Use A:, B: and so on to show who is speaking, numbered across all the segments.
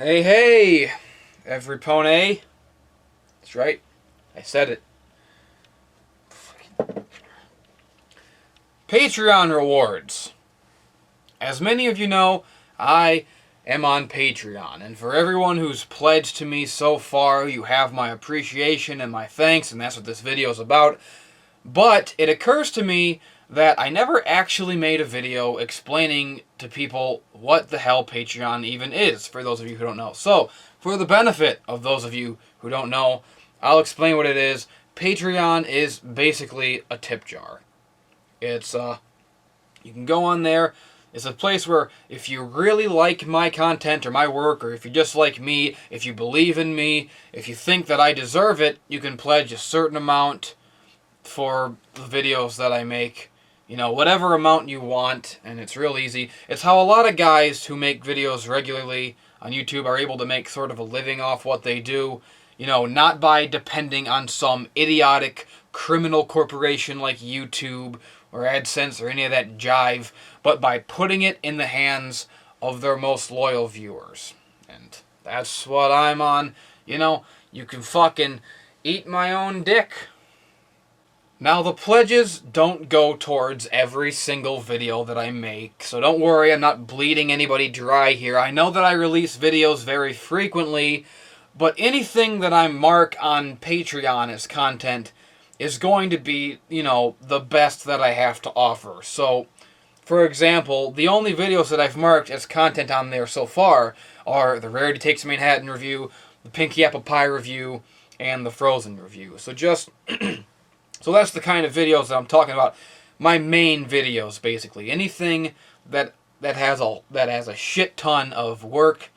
A: Hey, hey, every pony. That's right. I said it. Patreon rewards. As many of you know, I am on Patreon, and for everyone who's pledged to me so far, you have my appreciation and my thanks, and that's what this video is about. But it occurs to me that I never actually made a video explaining to people what the hell Patreon even is, for those of you who don't know. So, for the benefit of those of you who don't know, I'll explain what it is. Patreon is basically a tip jar. It's, you can go on there. It's a place where if you really like my content or my work, or if you just like me, if you believe in me, if you think that I deserve it, you can pledge a certain amount for the videos that I make. You know, whatever amount you want, and it's real easy. It's how a lot of guys who make videos regularly on YouTube are able to make sort of a living off what they do. You know, not by depending on some idiotic criminal corporation like YouTube or AdSense or any of that jive, but by putting it in the hands of their most loyal viewers. And that's what I'm on. You know, you can fucking eat my own dick. Now, the pledges don't go towards every single video that I make, so don't worry, I'm not bleeding anybody dry here. I know that I release videos very frequently, but anything that I mark on Patreon as content is going to be, you know, the best that I have to offer. So, for example, the only videos that I've marked as content on there so far are the Rarity Takes Manhattan review, the Pinky Apple Pie review, and the Frozen review. So just... So that's the kind of videos that I'm talking about. My main videos, basically. Anything that has a shit ton of work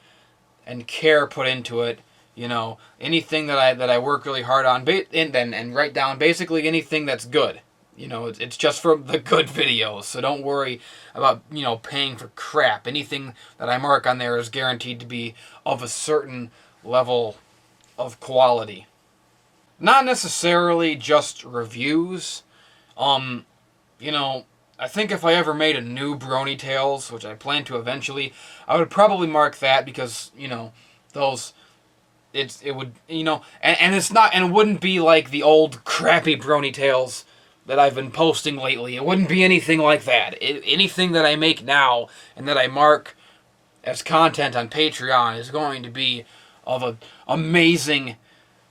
A: and care put into it. You know, anything that I work really hard on and write down. Basically anything that's good. You know, it's just for the good videos. So don't worry about, you know, paying for crap. Anything that I mark on there is guaranteed to be of a certain level of quality. Not necessarily just reviews. You know, I think if I ever made a new Brony Tales, which I plan to eventually, I would probably mark that because, you know, it would, you know, and it's not, and it wouldn't be like the old crappy Brony Tales that I've been posting lately. It wouldn't be anything like that. Anything that I make now and that I mark as content on Patreon is going to be of an amazing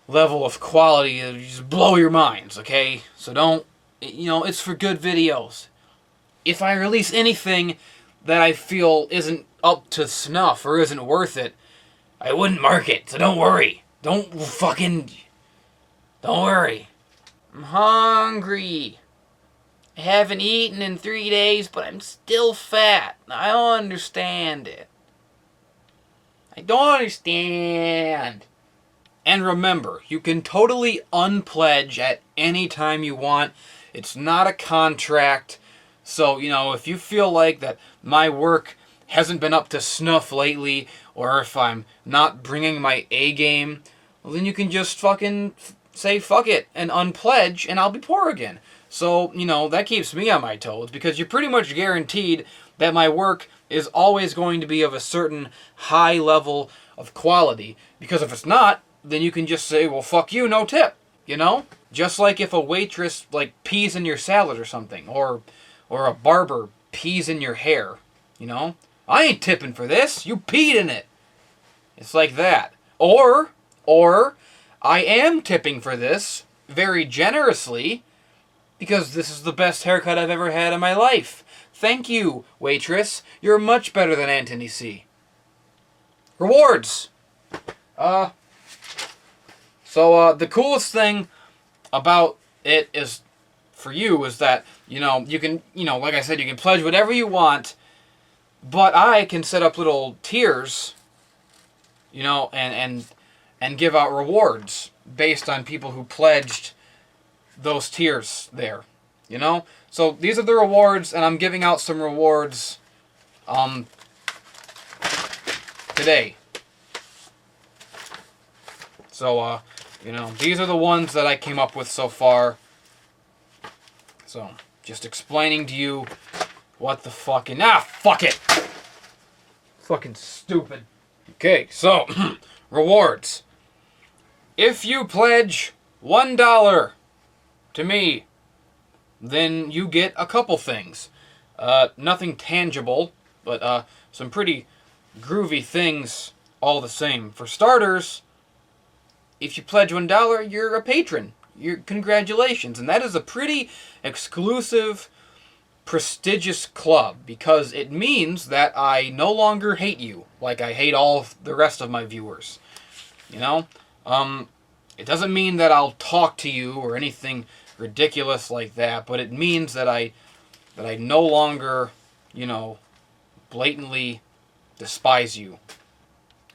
A: level of quality that just blow your minds, okay? So don't, you know, it's for good videos. If I release anything that I feel isn't up to snuff or isn't worth it, I wouldn't mark it, so don't worry. Don't worry. I'm hungry. I haven't eaten in 3 days, but I'm still fat. I don't understand it. I don't understand. And remember, you can totally unpledge at any time you want. It's not a contract. So, you know, if you feel like that my work hasn't been up to snuff lately, or if I'm not bringing my A game, well, then you can just fucking say fuck it and unpledge, and I'll be poor again. So, you know, that keeps me on my toes, because you're pretty much guaranteed that my work is always going to be of a certain high level of quality. Because if it's not, then you can just say, well, fuck you, no tip, you know? Just like if a waitress, like, pees in your salad or something, or a barber pees in your hair, you know? I ain't tipping for this, you peed in it. It's like that. Or, I am tipping for this, very generously, because this is the best haircut I've ever had in my life. Thank you, waitress. You're much better than Anthony C. Rewards! So, the coolest thing about it is, for you, is that, you know, you can, you know, like I said, you can pledge whatever you want, but I can set up little tiers, you know, and give out rewards based on people who pledged those tiers there, you know? So, these are the rewards, and I'm giving out some rewards, today. So, you know, these are the ones that I came up with so far. So, just explaining to you what the fucking... fuck it! Fucking stupid. Okay, so rewards. If you pledge $1 to me, then you get a couple things. Nothing tangible, but some pretty groovy things all the same. For starters, if you pledge $1, you're a patron. Congratulations. And that is a pretty exclusive, prestigious club, because it means that I no longer hate you like I hate all of the rest of my viewers. You know? It doesn't mean that I'll talk to you or anything ridiculous like that, but it means that I no longer, blatantly despise you.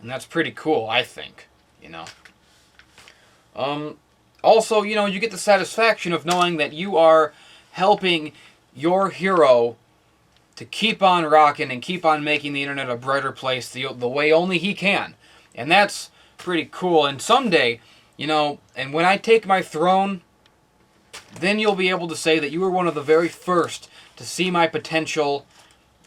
A: And that's pretty cool, I think, Also, you get the satisfaction of knowing that you are helping your hero to keep on rocking and keep on making the internet a brighter place the way only he can. And that's pretty cool. And someday, and when I take my throne, then you'll be able to say that you were one of the very first to see my potential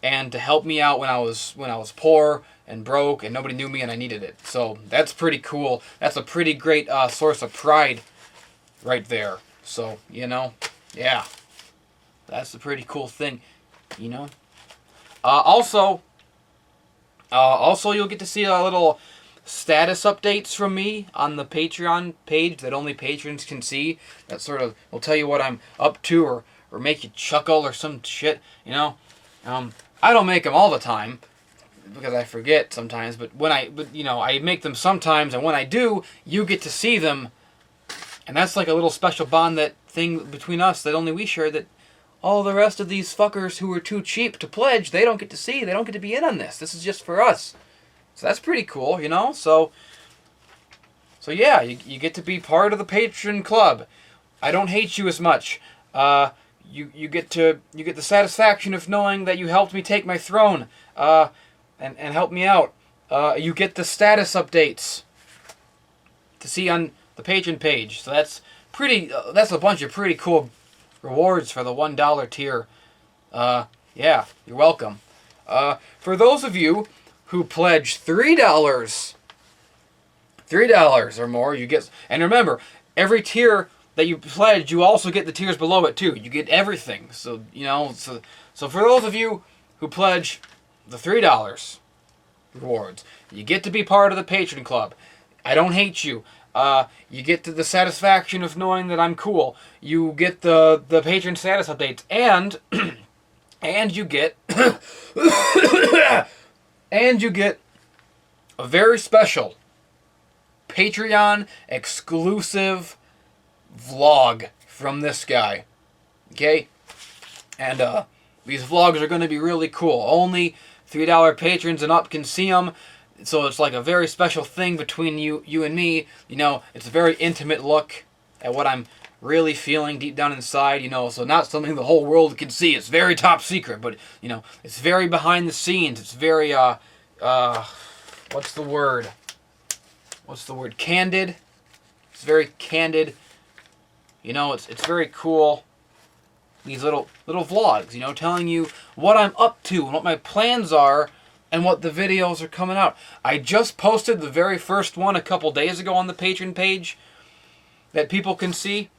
A: and to help me out when I was poor and broke and nobody knew me and I needed it. So that's pretty cool. That's a pretty great source of pride right there. So, yeah. That's a pretty cool thing, Also, you'll get to see a little status updates from me on the Patreon page that only patrons can see. That sort of will tell you what I'm up to or make you chuckle or some shit, I don't make them all the time because I forget sometimes, but I make them sometimes, and when I do, you get to see them. And that's like a little special bond, that thing between us that only we share, that all the rest of these fuckers who are too cheap to pledge, they don't get to see. They don't get to be in on this. This is just for us. So that's pretty cool, So yeah, you get to be part of the patron club. I don't hate you as much. You get the satisfaction of knowing that you helped me take my throne, and help me out. You get the status updates to see on the patron page. So that's a bunch of pretty cool rewards for the $1 tier. Yeah, you're welcome. For those of you who pledge $3 or more, you get, and remember, every tier that you pledge, you also get the tiers below it too. You get everything. So, so for those of you who pledge the $3 rewards, you get to be part of the patron club. I don't hate you. You get the satisfaction of knowing that I'm cool. You get the patron status updates, and you get and you get a very special Patreon exclusive vlog from this guy. Okay? And these vlogs are going to be really cool. Only $3 patrons and up can see them. So it's like a very special thing between you and me. It's a very intimate look at what I'm really feeling deep down inside. So not something the whole world can see. It's very top secret, but it's very behind the scenes. It's very what's the word? Candid. It's very candid. It's very cool. These little vlogs, telling you what I'm up to and what my plans are and what the videos are coming out. I just posted the very first one a couple days ago on the Patreon page that people can see.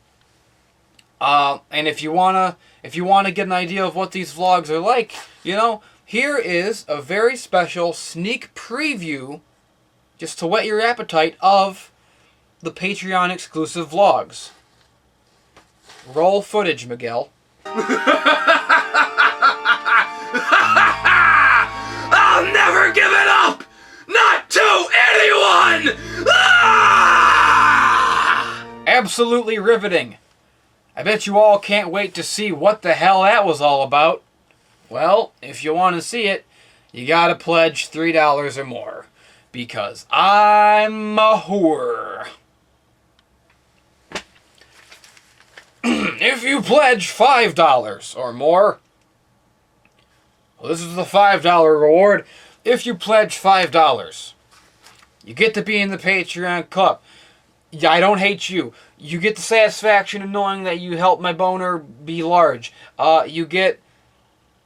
A: And if you wanna get an idea of what these vlogs are like, here is a very special sneak preview, just to whet your appetite, of the Patreon exclusive vlogs. Roll footage, Miguel.
B: I'll never give it up! Not to anyone! Ah!
A: Absolutely riveting. I bet you all can't wait to see what the hell that was all about. Well, if you want to see it, you gotta pledge $3 or more. Because I'm a whore. If you pledge $5 or more, well, this is the $5 reward. If you pledge $5, you get to be in the Patreon club. I don't hate you. You get the satisfaction of knowing that you helped my boner be large. You get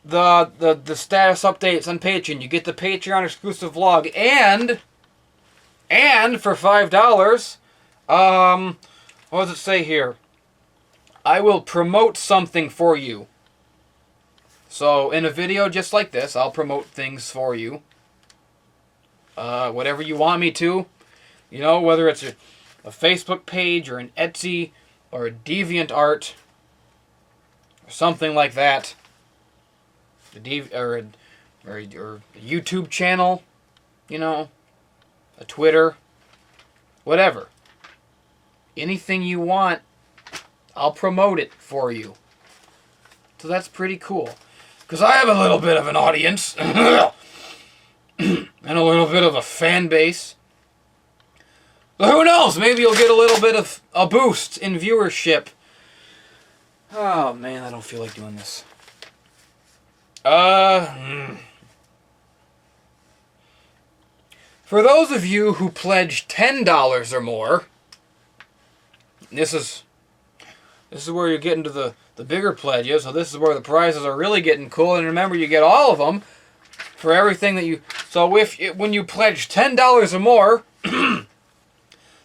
A: the status updates on Patreon. You get the Patreon exclusive vlog, and And for $5, what does it say here? I will promote something for you. So in a video just like this, I'll promote things for you. Whatever you want me to. You know, whether it's a Facebook page or an Etsy or a DeviantArt or something like that. Or a YouTube channel, you know, a Twitter, whatever. Anything you want, I'll promote it for you. So that's pretty cool. Because I have a little bit of an audience. And a little bit of a fan base. But who knows? Maybe you'll get a little bit of a boost in viewership. Oh, man, I don't feel like doing this. For those of you who pledge $10 or more, this is where you're getting to the bigger pledges. So this is where the prizes are really getting cool. And remember, you get all of them for everything that you... So when you pledge $10 or more,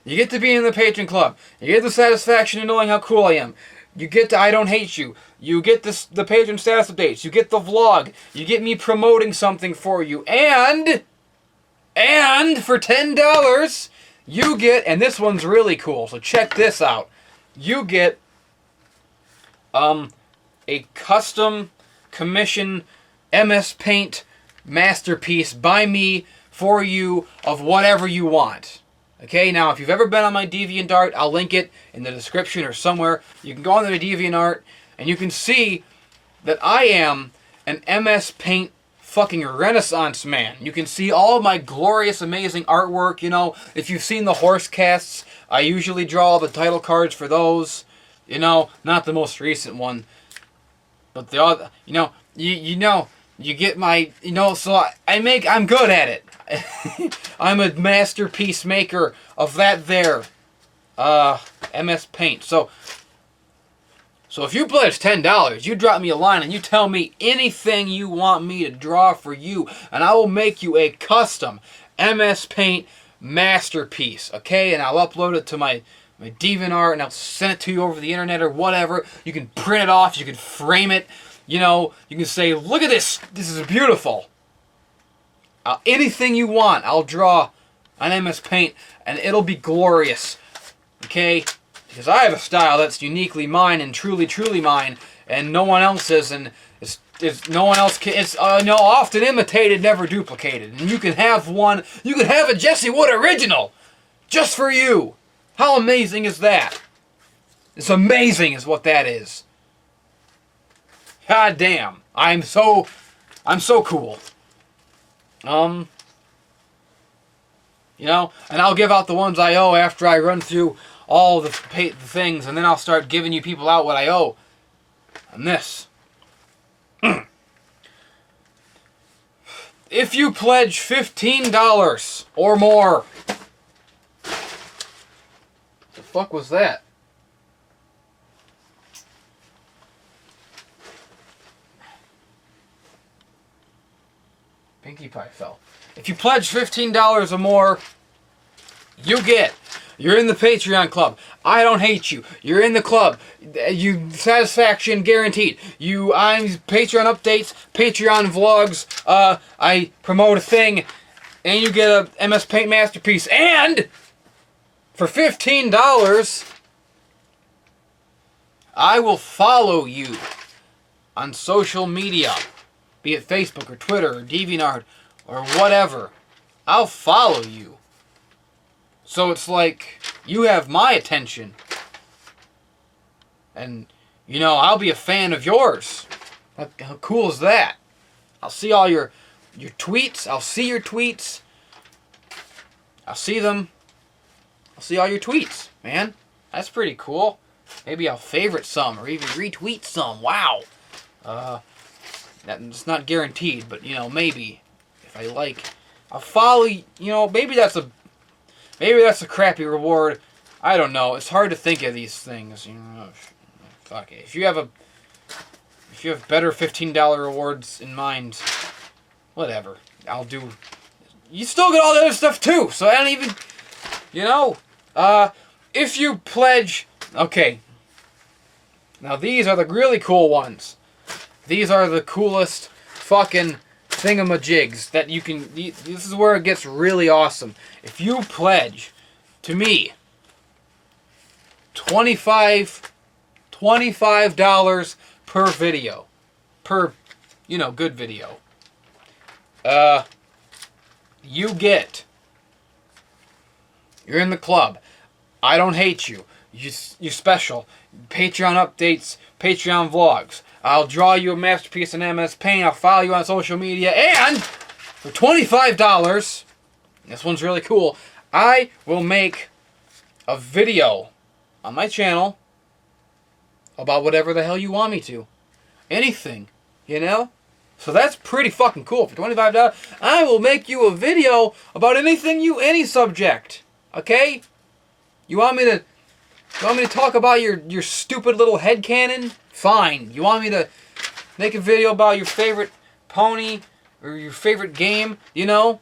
A: you get to be in the Patron Club. You get the satisfaction of knowing how cool I am. You get to I Don't Hate You. You get the Patron status updates. You get the vlog. You get me promoting something for you. And for $10, you get, and this one's really cool, so check this out. You get a custom commission MS Paint masterpiece by me for you of whatever you want. Okay, now if you've ever been on my DeviantArt, I'll link it in the description or somewhere. You can go on the DeviantArt and you can see that I am an MS Paint fucking renaissance man. You can see all of my glorious, amazing artwork. You know, if you've seen the horse casts, I usually draw the title cards for those. You know, not the most recent one, but the other. You know, you get my. You know, so I'm good at it. I'm a masterpiece maker of that there. MS Paint. So if you pledge $10, you drop me a line and you tell me anything you want me to draw for you, and I will make you a custom MS Paint masterpiece, okay? And I'll upload it to my DeviantArt, and I'll send it to you over the internet or whatever. You can print it off, you can frame it, you know, you can say, look at this, this is beautiful. Anything you want, I'll draw on MS Paint, and it'll be glorious, okay? Because I have a style that's uniquely mine and truly, truly mine, and no one else's, and it's no one else can. It's no, often imitated, never duplicated. And you can have one. You can have a Jesse Wood original, just for you. How amazing is that? It's amazing, is what that is. God damn, I'm so cool. You know, and I'll give out the ones I owe after I run through all the things, and then I'll start giving you people out what I owe. And this. If you pledge $15 or more. The fuck was that? Pinkie Pie fell. If you pledge $15 or more, you're in the Patreon club. I Don't Hate You. You're in the club. You satisfaction guaranteed. I'm Patreon updates, Patreon vlogs. I promote a thing, and you get a MS Paint masterpiece. And for $15, I will follow you on social media, be it Facebook or Twitter or DeviantArt or whatever. I'll follow you. So it's like, you have my attention. And, you know, I'll be a fan of yours. How cool is that? I'll see all your tweets. I'll see your tweets. I'll see them. I'll see all your tweets, man. That's pretty cool. Maybe I'll favorite some or even retweet some. Wow. That's not guaranteed, but, you know, maybe. If I like, I'll follow, you know, maybe that's a crappy reward. I don't know. It's hard to think of these things. You know, fuck it. If you have better $15 rewards in mind, whatever. I'll do. You still get all the other stuff too. So I don't even. You know, if you pledge... Okay. Now, these are the really cool ones. These are the coolest fucking thingamajigs that you can... This is where it gets really awesome. If you pledge to me $25 per video. Per, good video. You get... You're in the club. I don't hate you. You special. Patreon updates, Patreon vlogs. I'll draw you a masterpiece in MS Paint. I'll follow you on social media. And for $25, this one's really cool, I will make a video on my channel about whatever the hell you want me to. Anything, So that's pretty fucking cool. For $25, I will make you a video about any subject. Okay? You want me to talk about your stupid little headcanon? Fine. You want me to make a video about your favorite pony or your favorite game? You want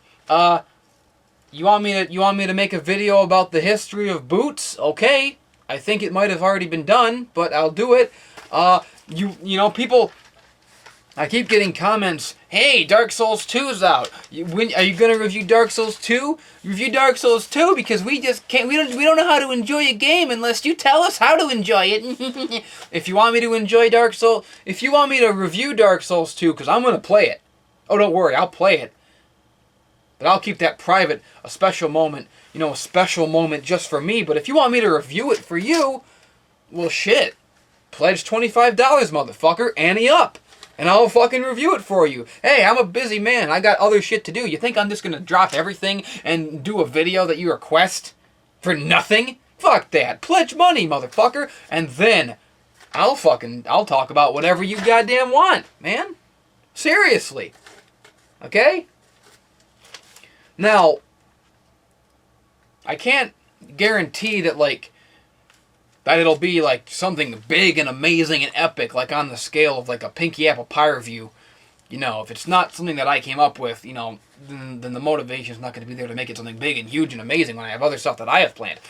A: me to make a video about the history of boots? Okay. I think it might have already been done, but I'll do it. People, I keep getting comments, hey, Dark Souls 2 is out. Are you going to review Dark Souls 2? Review Dark Souls 2 because we just can't, we don't know how to enjoy a game unless you tell us how to enjoy it. If you want me to enjoy Dark Souls, if you want me to review Dark Souls 2, because I'm going to play it. Oh, don't worry, I'll play it. But I'll keep that private, a special moment, a special moment just for me. But if you want me to review it for you, well, shit. Pledge $25, motherfucker. Ante up. And I'll fucking review it for you. Hey, I'm a busy man. I got other shit to do. You think I'm just going to drop everything and do a video that you request for nothing? Fuck that. Pledge money, motherfucker. And then I'll talk about whatever you goddamn want, man. Seriously. Okay? Now, I can't guarantee that, that it'll be, something big and amazing and epic, on the scale of, a Pinky Apple Pie review. If it's not something that I came up with, then the motivation's not going to be there to make it something big and huge and amazing when I have other stuff that I have planned.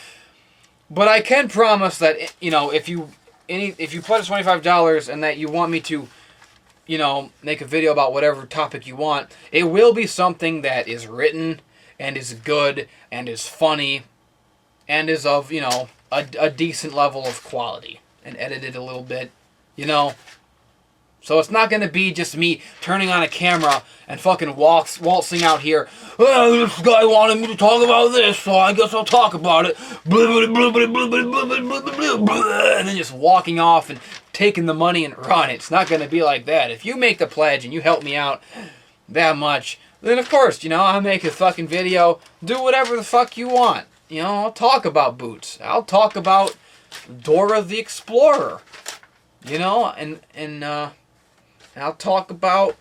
A: But I can promise that, if you pledge $25 and that you want me to, make a video about whatever topic you want, it will be something that is written and is good and is funny and is of, a decent level of quality and edited a little bit, So it's not going to be just me turning on a camera and fucking waltzing out here. Oh, this guy wanted me to talk about this, so I guess I'll talk about it. And then just walking off and taking the money and run. It's not going to be like that. If you make the pledge and you help me out that much, then of course, I'll make a fucking video. Do whatever the fuck you want. I'll talk about boots. I'll talk about Dora the Explorer. And I'll talk about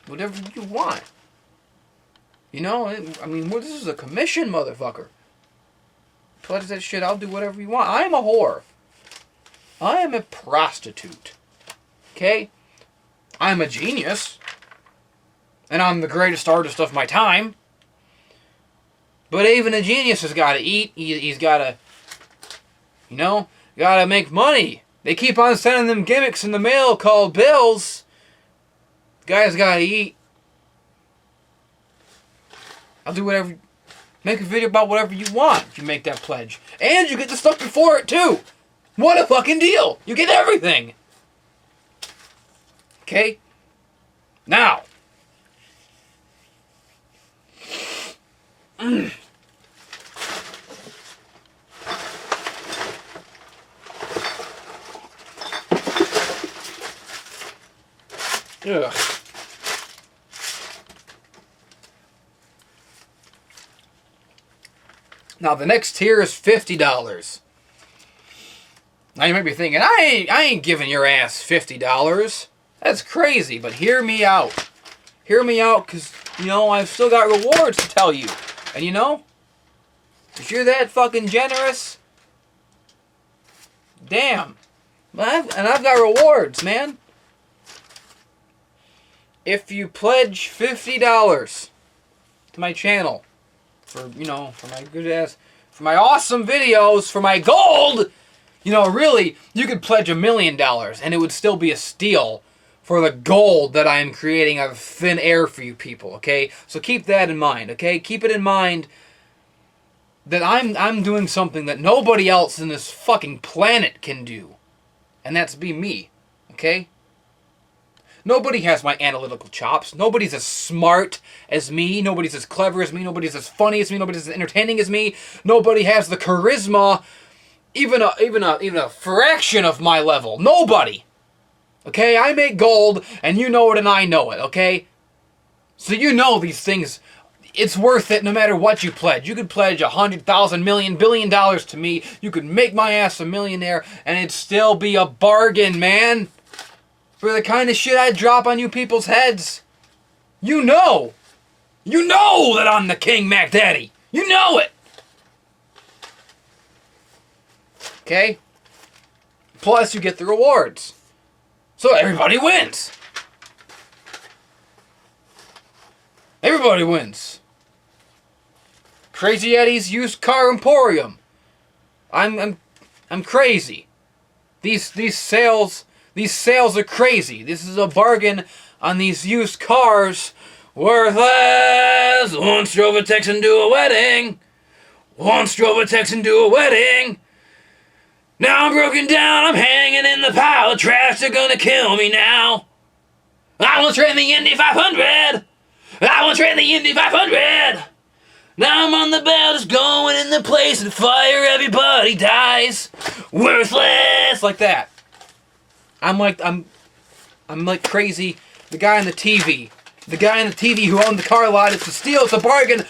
A: whatever you want. This is a commission, motherfucker. Pledge that shit, I'll do whatever you want. I am a whore. I am a prostitute. Okay? I'm a genius. And I'm the greatest artist of my time. But even a genius has got to eat. He's got to, got to make money. They keep on sending them gimmicks in the mail called bills. The guy's got to eat. I'll do whatever. Make a video about whatever you want if you make that pledge. And you get the stuff before it too. What a fucking deal. You get everything. Okay? Now. Ugh. Now the next tier is $50. Now you might be thinking, I ain't giving your ass $50. That's crazy, but hear me out. Hear me out, because, I've still got rewards to tell you. And if you're that fucking generous, damn. I've got rewards, man. If you pledge $50 to my channel. For, you know, for my good ass, for my awesome videos, for my gold. You know, really, you could pledge $1 million and it would still be a steal for the gold that I am creating out of thin air for you people, okay? So keep that in mind, okay? Keep it in mind that I'm doing something that nobody else in this fucking planet can do. And that's be me, okay? Nobody has my analytical chops. Nobody's as smart as me. Nobody's as clever as me. Nobody's as funny as me. Nobody's as entertaining as me. Nobody has the charisma, even a fraction of my level. Nobody. Okay, I make gold, and you know it, and I know it. Okay, so you know these things. It's worth it no matter what you pledge. You could pledge 100,000, million, $1 billion to me. You could make my ass a millionaire, and it'd still be a bargain, man. For the kind of shit I drop on you people's heads. You know that I'm the King Mac Daddy. You know it. Okay? Plus, you get the rewards. So everybody wins. Everybody wins. Crazy Eddie's Used Car Emporium. I'm crazy. These sales are crazy. This is a bargain on these used cars. Worthless. Once drove a Texan to a wedding. Once drove a Texan to a wedding. Now I'm broken down. I'm hanging in the pile of trash. They're gonna kill me now. I once ran the Indy 500. I once ran the Indy 500. Now I'm on the bell, just going in the place and fire. Everybody dies. Worthless. Like that. I'm like crazy. The guy on the TV. The guy on the TV who owned the car lot. It's a steal. It's a bargain.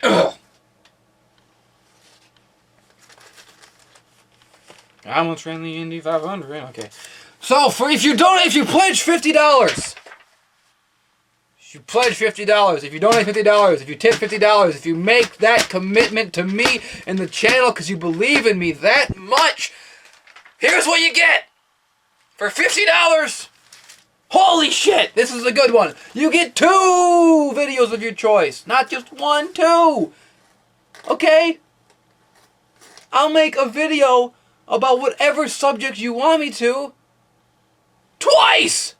A: Ugh. I once ran the Indy 500. Okay. So if you pledge $50. If you pledge $50, if you donate $50, if you tip $50, if you make that commitment to me and the channel because you believe in me that much, here's what you get. For $50, holy shit, this is a good one. You get 2 videos of your choice. Not just 1, 2. Okay? I'll make a video about whatever subject you want me to. Twice!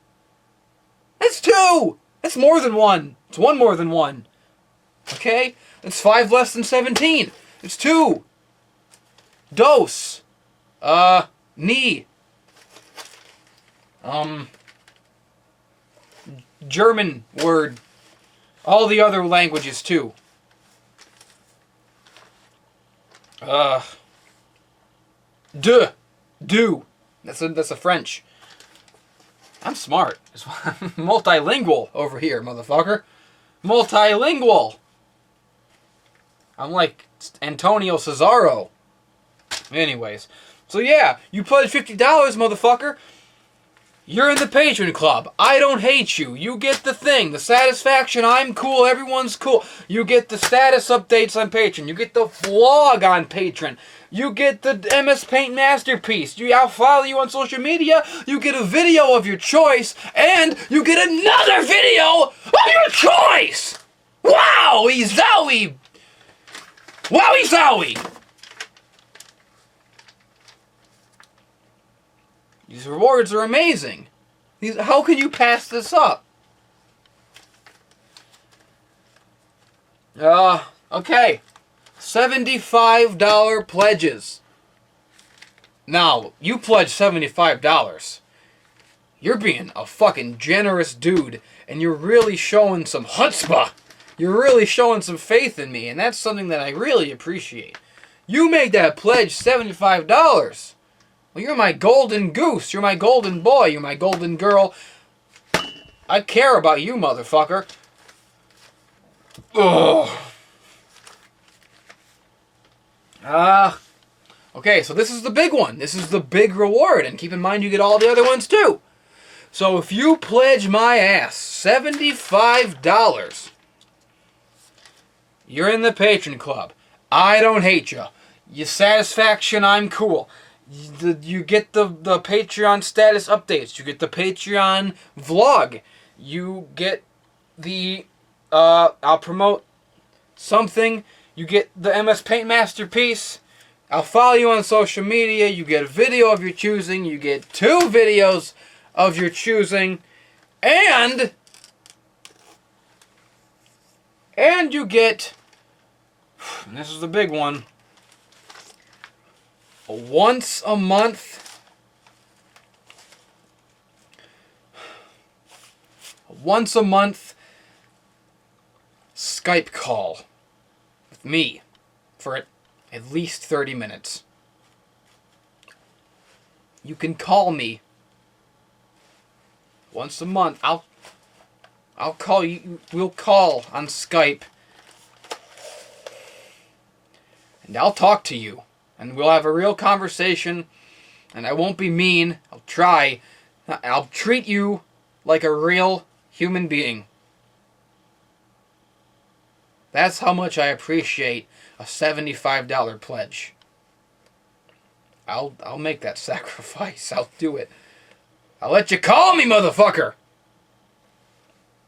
A: That's 2! That's more than 1. It's 1 more than 1. Okay? It's 5 less than 17. It's 2. Dose. Knee. German word. All the other languages too. Do. That's a French. I'm smart. I'm multilingual over here, motherfucker. Multilingual. I'm like Antonio Cesaro. Anyways. So yeah, you pledge $50, motherfucker. You're in the Patron Club. I don't hate you. You get the thing. The satisfaction. I'm cool. Everyone's cool. You get the status updates on Patreon. You get the vlog on Patreon. You get the MS Paint Masterpiece. I'll follow you on social media. You get a video of your choice. And you get another video of your choice. Wowie zowie. Wowie zowie. These rewards are amazing. How can you pass this up? Okay. $75 pledges. Now, you pledge $75. You're being a fucking generous dude, and you're really showing some chutzpah. You're really showing some faith in me, and that's something that I really appreciate. You made that pledge $75. Well, you're my golden goose. You're my golden boy. You're my golden girl. I care about you, motherfucker. Ugh. Okay, so this is the big one. This is the big reward. And keep in mind you get all the other ones too. So if you pledge my ass $75, you're in the Patron Club. I don't hate you. Your satisfaction, I'm cool. You get the Patreon status updates. You get the Patreon vlog. You get the I'll promote something. You get the MS Paint Masterpiece. I'll follow you on social media. You get a video of your choosing. You get 2 videos of your choosing. And you get, and this is the big one, a once a month Skype call with me for at least 30 minutes. You can call me once a month. I'll call you. We'll call on Skype. And I'll talk to you. And we'll have a real conversation. And I won't be mean. I'll try. I'll treat you like a real human being. That's how much I appreciate a $75 pledge. I'll make that sacrifice. I'll do it. I'll let you call me, motherfucker.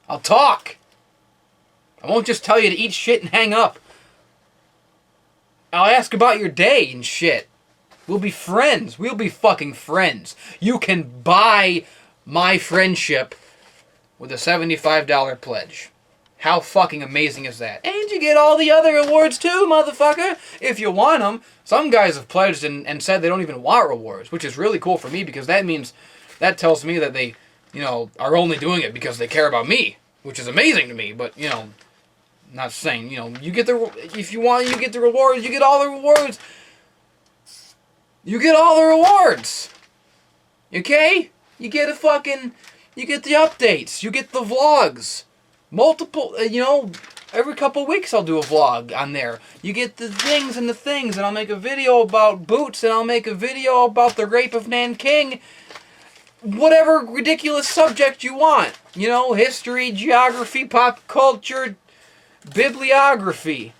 A: I'll talk. I won't just tell you to eat shit and hang up. I'll ask about your day and shit. We'll be friends. We'll be fucking friends. You can buy my friendship with a $75 pledge. How fucking amazing is that? And you get all the other rewards too, motherfucker, if you want them. Some guys have pledged and said they don't even want rewards, which is really cool for me because that tells me that they, are only doing it because they care about me, which is amazing to me. But, not saying, you get if you want, you get the rewards, you get all the rewards. You get all the rewards. Okay? You get you get the updates, you get the vlogs. Multiple, every couple weeks I'll do a vlog on there. You get the things, and I'll make a video about boots, and I'll make a video about the rape of Nanking. Whatever ridiculous subject you want. History, geography, pop culture, bibliography.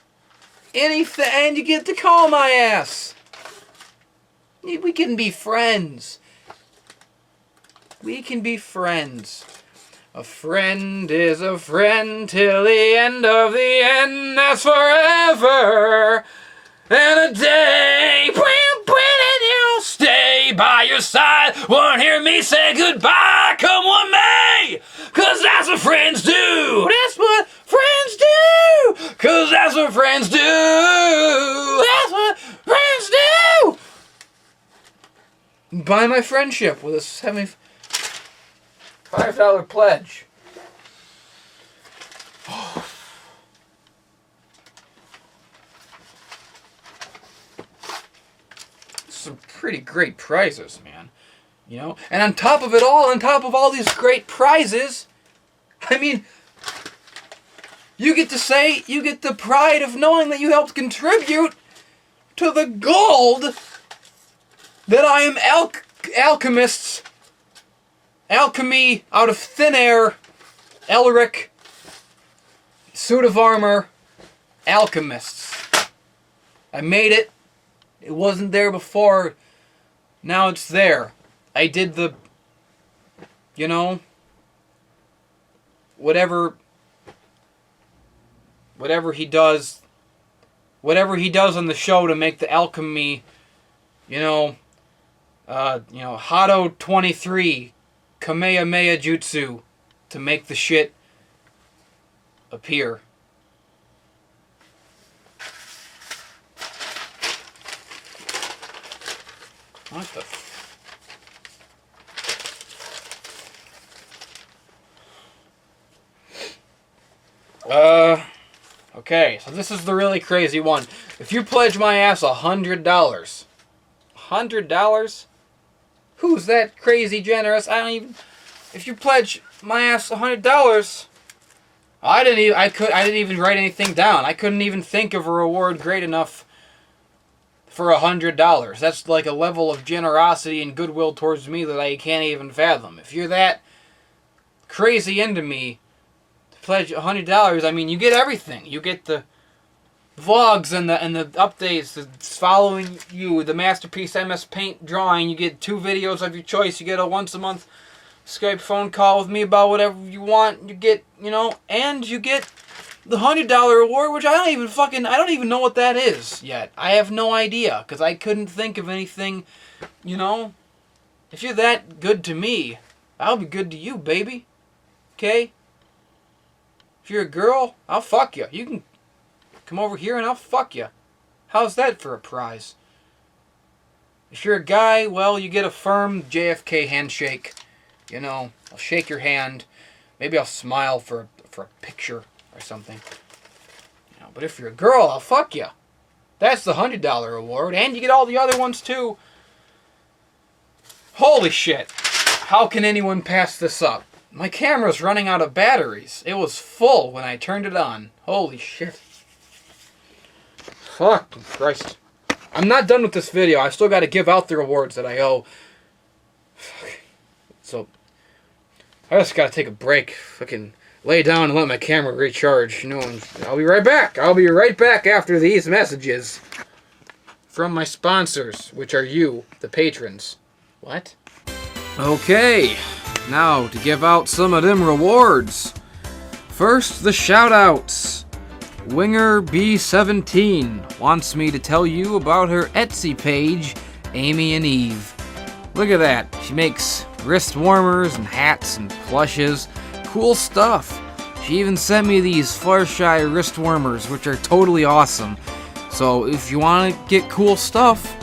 A: Anything, and you get to call my ass. We can be friends. We can be friends. A friend is a friend till the end of the end. That's forever and a day. When you'll stay by your side. Won't hear me say goodbye. Come what may. 'Cause that's what friends do. That's what friends do. 'Cause that's what friends do. That's what friends do. Buy my friendship with a $75 pledge. Some pretty great prizes, man. And on top of it all, on top of all these great prizes, you get the pride of knowing that you helped contribute to the gold that I am alchemists. Alchemy out of thin air. Elric. Suit of armor. Alchemists. I made it. It wasn't there before. Now it's there. I did the, whatever he does on the show to make the alchemy, Hado 23 Kamehameha Jutsu to make the shit appear. What the okay, so this is the really crazy one. If you pledge my ass $100, $100? Who's that crazy generous? If you pledge my ass $100, I didn't even write anything down. I couldn't even think of a reward great enough for $100. That's like a level of generosity and goodwill towards me that I can't even fathom. If you're that crazy into me, to pledge $100, you get everything. You get the vlogs and the updates, it's following you, the Masterpiece MS Paint drawing. You get 2 videos of your choice. You get a once a month Skype phone call with me about whatever you want. You get, and you get the $100 award, which I don't even know what that is yet. I have no idea, because I couldn't think of anything, If you're that good to me, I'll be good to you, baby. Okay? If you're a girl, I'll fuck you. You can come over here and I'll fuck you. How's that for a prize? If you're a guy, well, you get a firm JFK handshake. I'll shake your hand. Maybe I'll smile for a picture or something. But if you're a girl, I'll fuck you. That's the $100 award, and you get all the other ones too. Holy shit. How can anyone pass this up? My camera's running out of batteries. It was full when I turned it on. Holy shit. Fuck Christ. I'm not done with this video. I still got to give out the rewards that I owe. So, I just got to take a break. Fucking lay down and let my camera recharge. I'll be right back. I'll be right back after these messages from my sponsors, which are you, the patrons. What? Okay, now to give out some of them rewards. First, the shoutouts. Winger B17 wants me to tell you about her Etsy page, Amy and Eve. Look at that. She makes wrist warmers and hats and plushes. Cool stuff. She even sent me these Fluttershy wrist warmers, which are totally awesome. So if you want to get cool stuff,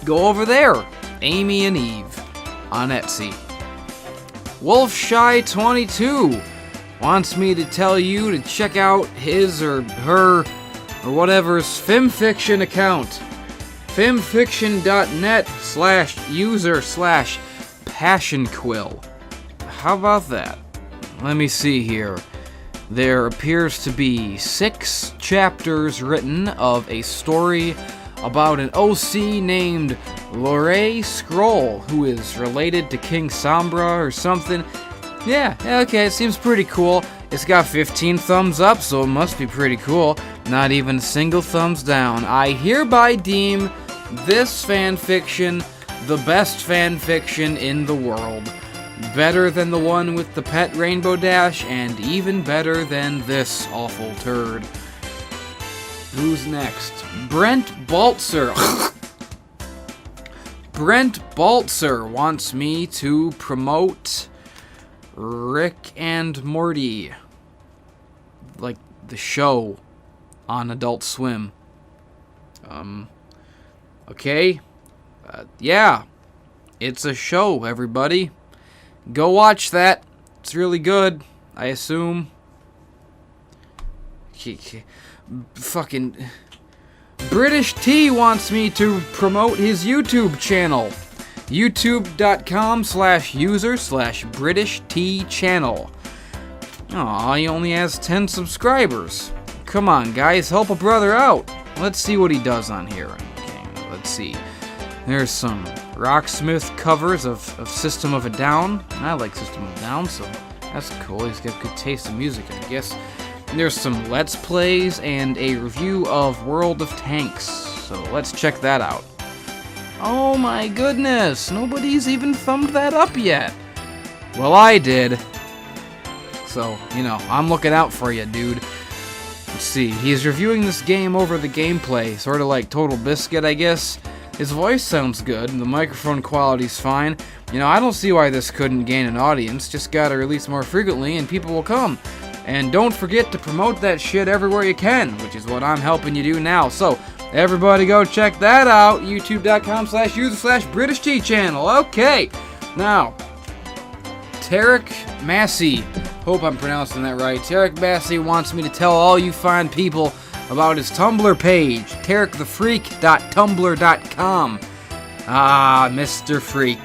A: go over there. Amy and Eve on Etsy. Wolfshy22 wants me to tell you to check out his or her or whatever's FimFiction account. Fimfiction.net/user/passionquill. How about that? Let me see here. There appears to be 6 chapters written of a story about an OC named Lorray Scroll, who is related to King Sombra or something. Yeah, okay, it seems pretty cool. It's got 15 thumbs up, so it must be pretty cool. Not even a single thumbs down. I hereby deem this fanfiction the best fanfiction in the world. Better than the one with the pet Rainbow Dash, and even better than this awful turd. Who's next? Brent Baltzer. Brent Baltzer wants me to promote Rick and Morty, like the show on Adult Swim. Okay. Yeah. It's a show, everybody. Go watch that. It's really good, I assume. Fucking British T wants me to promote his YouTube channel. youtube.com/user/British T channel. Aw, he only has 10 subscribers. Come on, guys, help a brother out. Let's see what he does on here. Okay, let's see. There's some Rocksmith covers of System of a Down. I like System of a Down, so that's cool. He's got good taste in music, I guess. There's some Let's Plays and a review of World of Tanks, so let's check that out. Oh my goodness, nobody's even thumbed that up yet. Well, I did. So, I'm looking out for you, dude. Let's see, he's reviewing this game over the gameplay, sort of like Total Biscuit, I guess. His voice sounds good, and the microphone quality's fine. I don't see why this couldn't gain an audience. Just gotta release more frequently, and people will come. And don't forget to promote that shit everywhere you can, which is what I'm helping you do now. So, everybody go check that out. youtube.com/user/British T channel. Okay. Now, Tarek Massey. Hope I'm pronouncing that right. Tarek Massey wants me to tell all you fine people about his Tumblr page, TarekTheFreak.tumblr.com. Ah, Mr. Freak.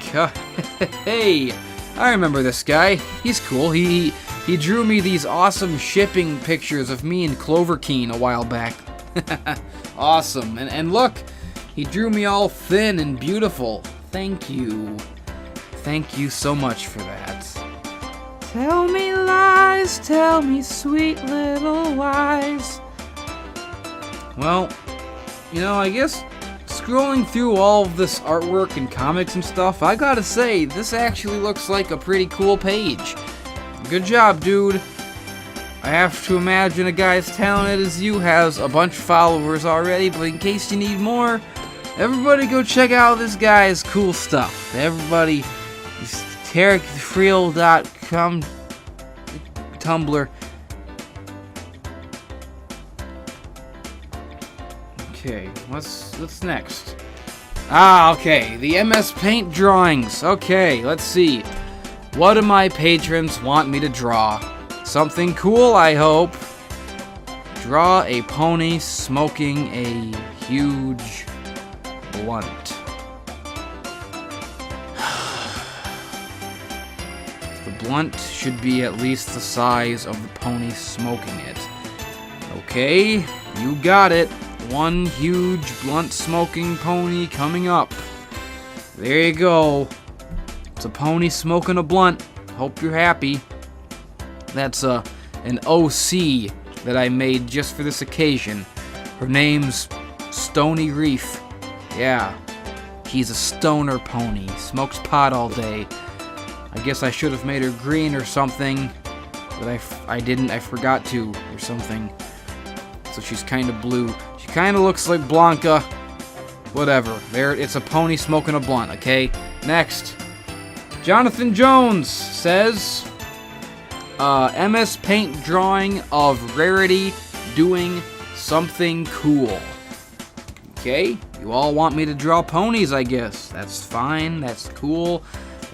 A: Hey, I remember this guy. He's cool. He drew me these awesome shipping pictures of me and Clover Keen a while back. Awesome. And look, he drew me all thin and beautiful. Thank you. Thank you so much for that. Tell me lies, tell me sweet little lies. Well, I guess scrolling through all of this artwork and comics and stuff, I gotta say, this actually looks like a pretty cool page. Good job, dude. I have to imagine a guy as talented as you has a bunch of followers already, but in case you need more, everybody go check out this guy's cool stuff. Everybody, TarekTheFreel.com, Tumblr. Okay, what's next? Okay, the MS Paint drawings. Okay, let's see. What do my patrons want me to draw? Something cool, I hope. Draw a pony smoking a huge blunt. The blunt should be at least the size of the pony smoking it. Okay, you got it. One huge blunt smoking pony coming up. There you go. It's a pony smoking a blunt. Hope you're happy. That's an OC that I made just for this occasion. Her name's Stony Reef. Yeah, he's a stoner pony. Smokes pot all day. I guess I should have made her green or something, but I didn't. I forgot to or something. So she's kind of blue. She kind of looks like Blanca. Whatever. There, it's a pony smoking a blunt, okay? Next. Jonathan Jones says, MS Paint drawing of Rarity doing something cool. Okay, you all want me to draw ponies, I guess. That's fine, that's cool.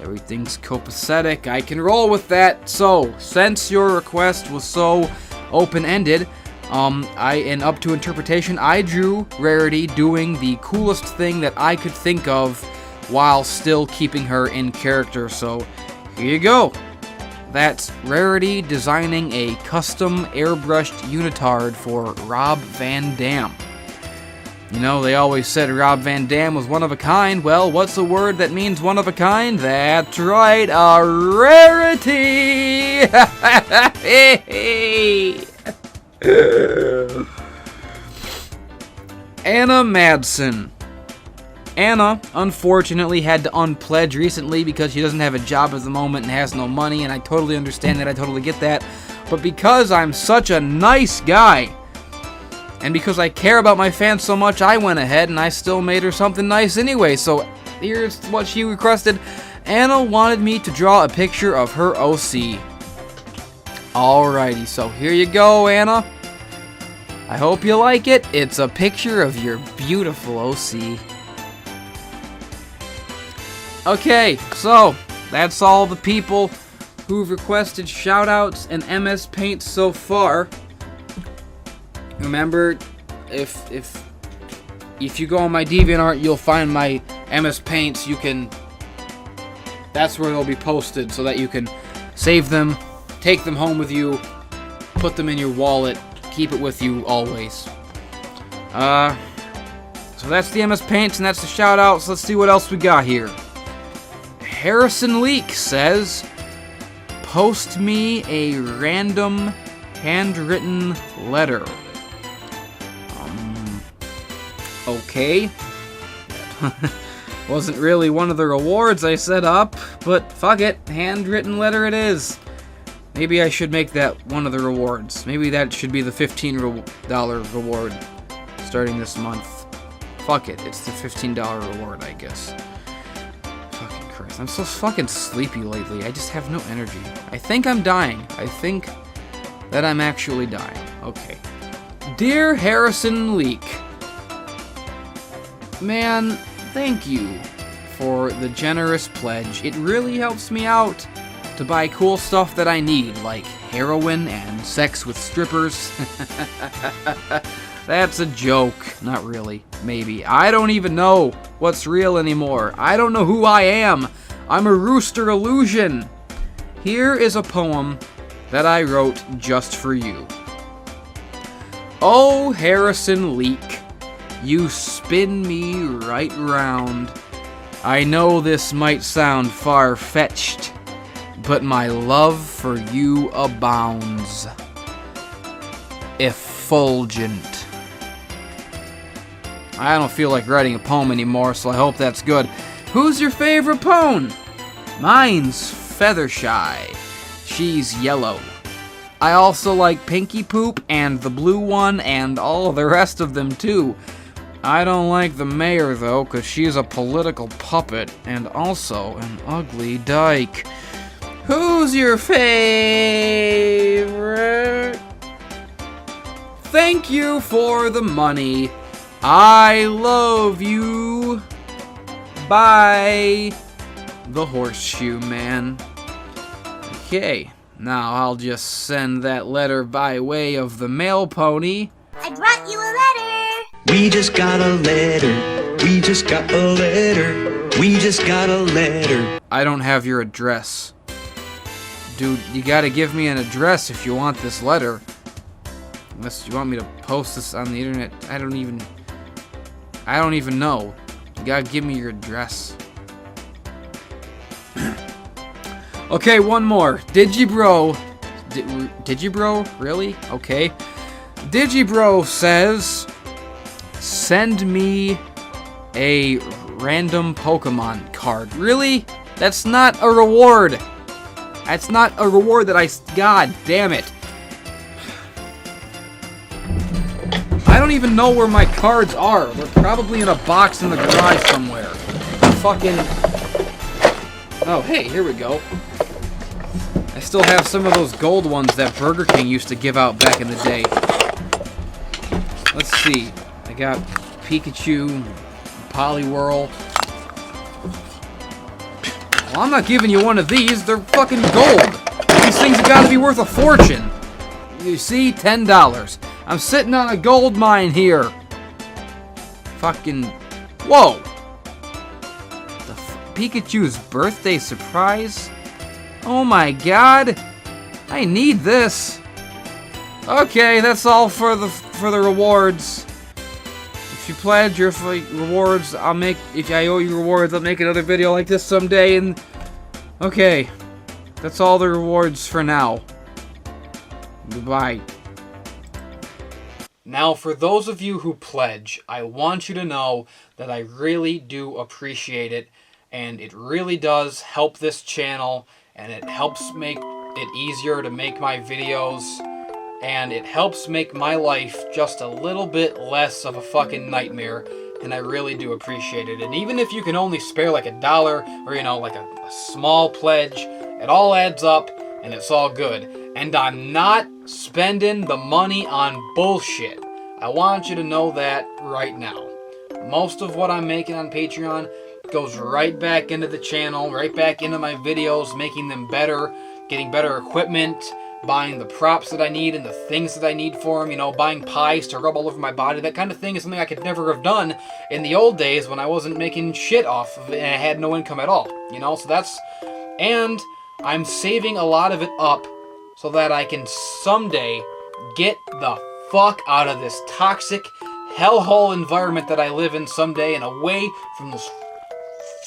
A: Everything's copacetic. I can roll with that. So, since your request was so open-ended, and up to interpretation, I drew Rarity doing the coolest thing that I could think of while still keeping her in character. So, here you go. That's Rarity designing a custom airbrushed unitard for Rob Van Dam. They always said Rob Van Dam was one of a kind. Well, what's a word that means one of a kind? That's right, a rarity! Anna Madsen. Anna, unfortunately, had to unpledge recently because she doesn't have a job at the moment and has no money, and I totally understand that, I totally get that. But because I'm such a nice guy, and because I care about my fans so much, I went ahead and I still made her something nice anyway. So here's what she requested. Anna wanted me to draw a picture of her OC. Alrighty, so here you go, Anna. I hope you like it. It's a picture of your beautiful OC. Okay, so that's all the people who've requested shoutouts and MS Paint so far. Remember, if you go on my DeviantArt, you'll find my MS Paints. That's where they'll be posted so that you can save them, take them home with you, put them in your wallet, keep it with you always. So that's the MS Paints and that's the shoutouts. Let's see what else we got here. Harrison Leak says, post me a random handwritten letter. Okay. Wasn't really one of the rewards I set up, but fuck it, handwritten letter it is. Maybe I should make that one of the rewards. Maybe that should be the $15 reward starting this month. Fuck it, it's the $15 reward, I guess. Fucking Christ, I'm so fucking sleepy lately. I just have no energy. I think I'm dying. I think that I'm actually dying. Okay. Dear Harrison Leak, man, thank you for the generous pledge. It really helps me out to buy cool stuff that I need, like heroin and sex with strippers. That's a joke. Not really. Maybe. I don't even know what's real anymore. I don't know who I am. I'm a rooster illusion. Here is a poem that I wrote just for you. Oh, Harrison Leak, you spin me right round. I know this might sound far-fetched, but my love for you abounds. Effulgent. I don't feel like writing a poem anymore, so I hope that's good. Who's your favorite pone? Mine's Feathershy. She's yellow. I also like Pinky Poop and the blue one and all of the rest of them too. I don't like the mayor though, cause she's a political puppet and also an ugly dyke. Who's your favorite? Thank you for the money. I love you. Bye. The Horseshoe Man. Okay, now I'll just send that letter by way of the mail pony.
C: I brought you a letter.
D: We just got a letter. We just got a letter. We just got a letter.
A: I don't have your address. Dude, you gotta give me an address if you want this letter. Unless you want me to post this on the internet. I don't even know. You gotta give me your address. Okay, one more. Digibro. Digibro? Really? Okay. Digibro says, send me a random Pokemon card. Really? That's not a reward. That's not a reward that God damn it. I don't even know where my cards are. They're probably in a box in the garage somewhere. Fucking... Oh, hey, here we go. I still have some of those gold ones that Burger King used to give out back in the day. Let's see. I got Pikachu, Poliwhirl. Well, I'm not giving you one of these. They're fucking gold. These things have got to be worth a fortune. You see? $10. I'm sitting on a gold mine here. Fucking... Whoa! Pikachu's birthday surprise? Oh my god! I need this. Okay, that's all for the rewards. If you pledge your rewards, I'll make... If I owe you rewards, I'll make another video like this someday, and... Okay. That's all the rewards for now. Goodbye. Now, for those of you who pledge, I want you to know that I really do appreciate it, and it really does help this channel, and it helps make it easier to make my videos, and it helps make my life just a little bit less of a fucking nightmare, and I really do appreciate it. And even if you can only spare like $1, or, you know, like a small pledge, it all adds up, and it's all good. And I'm not spending the money on bullshit. I want you to know that right now. Most of what I'm making on Patreon goes right back into the channel, right back into my videos, making them better, getting better equipment, buying the props that I need and the things that I need for them, you know, buying pies to rub all over my body. That kind of thing is something I could never have done in the old days when I wasn't making shit off of it and I had no income at all, you know, so that's... And I'm saving a lot of it up so that I can someday get the fuck out of this toxic hellhole environment that I live in someday and away from those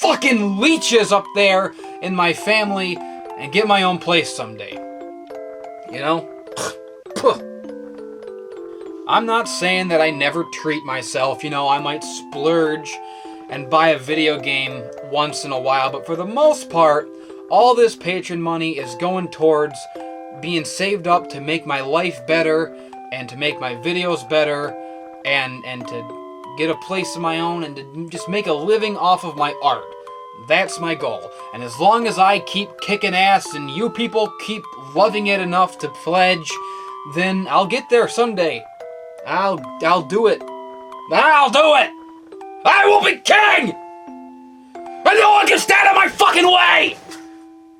A: fucking leeches up there in my family and get my own place someday. You know? I'm not saying that I never treat myself. You know, I might splurge and buy a video game once in a while, but for the most part, all this Patreon money is going towards being saved up to make my life better and to make my videos better and to get a place of my own and to just make a living off of my art. That's my goal. And as long as I keep kicking ass and you people keep loving it enough to pledge, then I'll get there someday. I'll do it. I'll do it! I will be king! And no one can stand in my fucking way!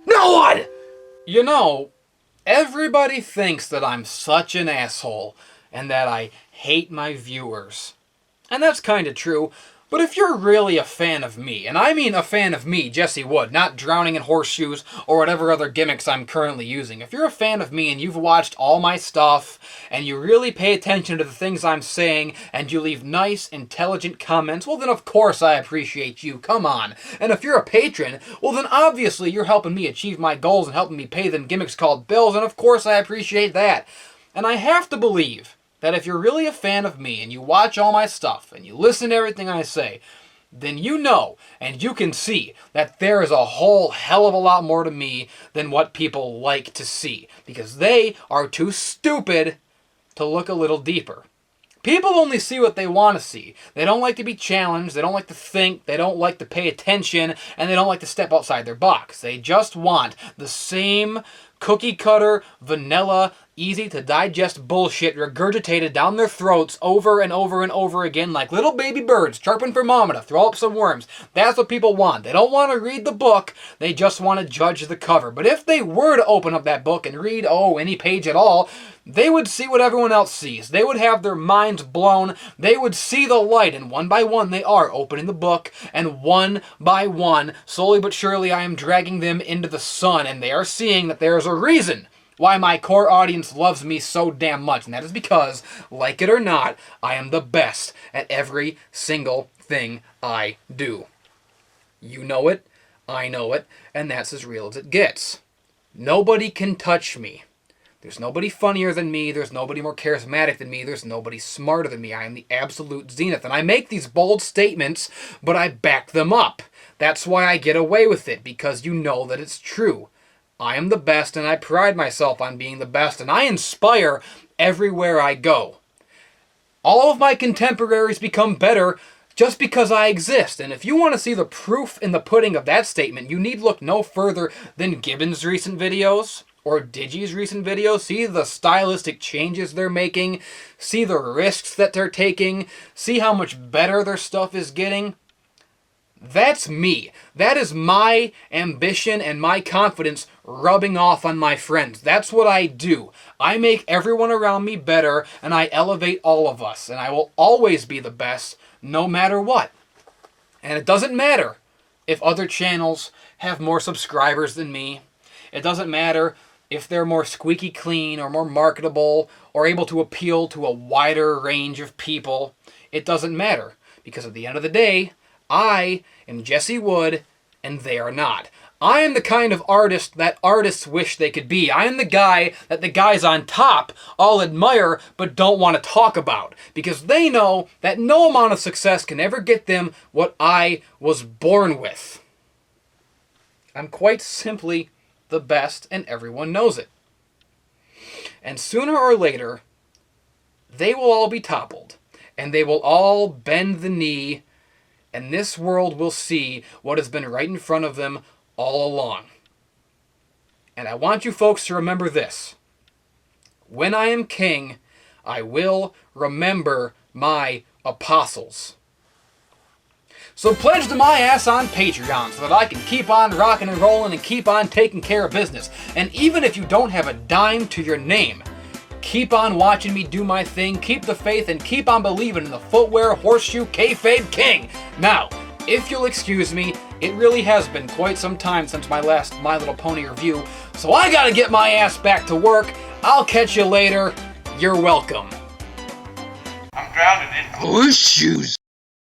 A: No one! You know, everybody thinks that I'm such an asshole and that I hate my viewers. And that's kind of true. But if you're really a fan of me, and I mean a fan of me, Jesse Wood, not drowning in horseshoes or whatever other gimmicks I'm currently using, if you're a fan of me and you've watched all my stuff, and you really pay attention to the things I'm saying, and you leave nice, intelligent comments, well then of course I appreciate you, come on. And if you're a patron, well then obviously you're helping me achieve my goals and helping me pay them gimmicks called bills, and of course I appreciate that. And I have to believe that if you're really a fan of me and you watch all my stuff and you listen to everything I say, then you know and you can see that there is a whole hell of a lot more to me than what people like to see, because they are too stupid to look a little deeper. People only see what they want to see. They don't like to be challenged, they don't like to think, they don't like to pay attention, and they don't like to step outside their box. They just want the same cookie cutter, vanilla, easy to digest bullshit regurgitated down their throats over and over and over again like little baby birds chirping for mama to throw up some worms. That's what people want. They don't want to read the book, they just want to judge the cover. But if they were to open up that book and read, any page at all, they would see what everyone else sees. They would have their minds blown. They would see the light, and one by one they are opening the book, and one by one, slowly but surely, I am dragging them into the sun, and they are seeing that there is a reason why my core audience loves me so damn much, and that is because, like it or not, I am the best at every single thing I do. You know it, I know it, and that's as real as it gets. Nobody can touch me. There's nobody funnier than me, there's nobody more charismatic than me, there's nobody smarter than me. I am the absolute zenith, and I make these bold statements, but I back them up. That's why I get away with it, because you know that it's true. I am the best, and I pride myself on being the best, and I inspire everywhere I go. All of my contemporaries become better just because I exist, and if you want to see the proof in the pudding of that statement, you need look no further than Gibbons' recent videos, or Digi's recent videos. See the stylistic changes they're making, see the risks that they're taking, see how much better their stuff is getting. That's me. That is my ambition and my confidence rubbing off on my friends. That's what I do. I make everyone around me better, and I elevate all of us, and I will always be the best, no matter what. And it doesn't matter if other channels have more subscribers than me. It doesn't matter if they're more squeaky clean or more marketable or able to appeal to a wider range of people. It doesn't matter, because at the end of the day, I am Jesse Wood, and they are not. I am the kind of artist that artists wish they could be. I am the guy that the guys on top all admire but don't want to talk about, because they know that no amount of success can ever get them what I was born with. I'm quite simply the best, and everyone knows it. And sooner or later, they will all be toppled, and they will all bend the knee, and this world will see what has been right in front of them all along. And I want you folks to remember this. When I am king, I will remember my apostles. So pledge to my ass on Patreon so that I can keep on rocking and rolling and keep on taking care of business. And even if you don't have a dime to your name, keep on watching me do my thing, keep the faith, and keep on believing in the footwear horseshoe kayfabe king. Now, if you'll excuse me, it really has been quite some time since my last My Little Pony review, so I gotta get my ass back to work. I'll catch you later. You're welcome.
B: I'm drowning in
D: Horseshoes.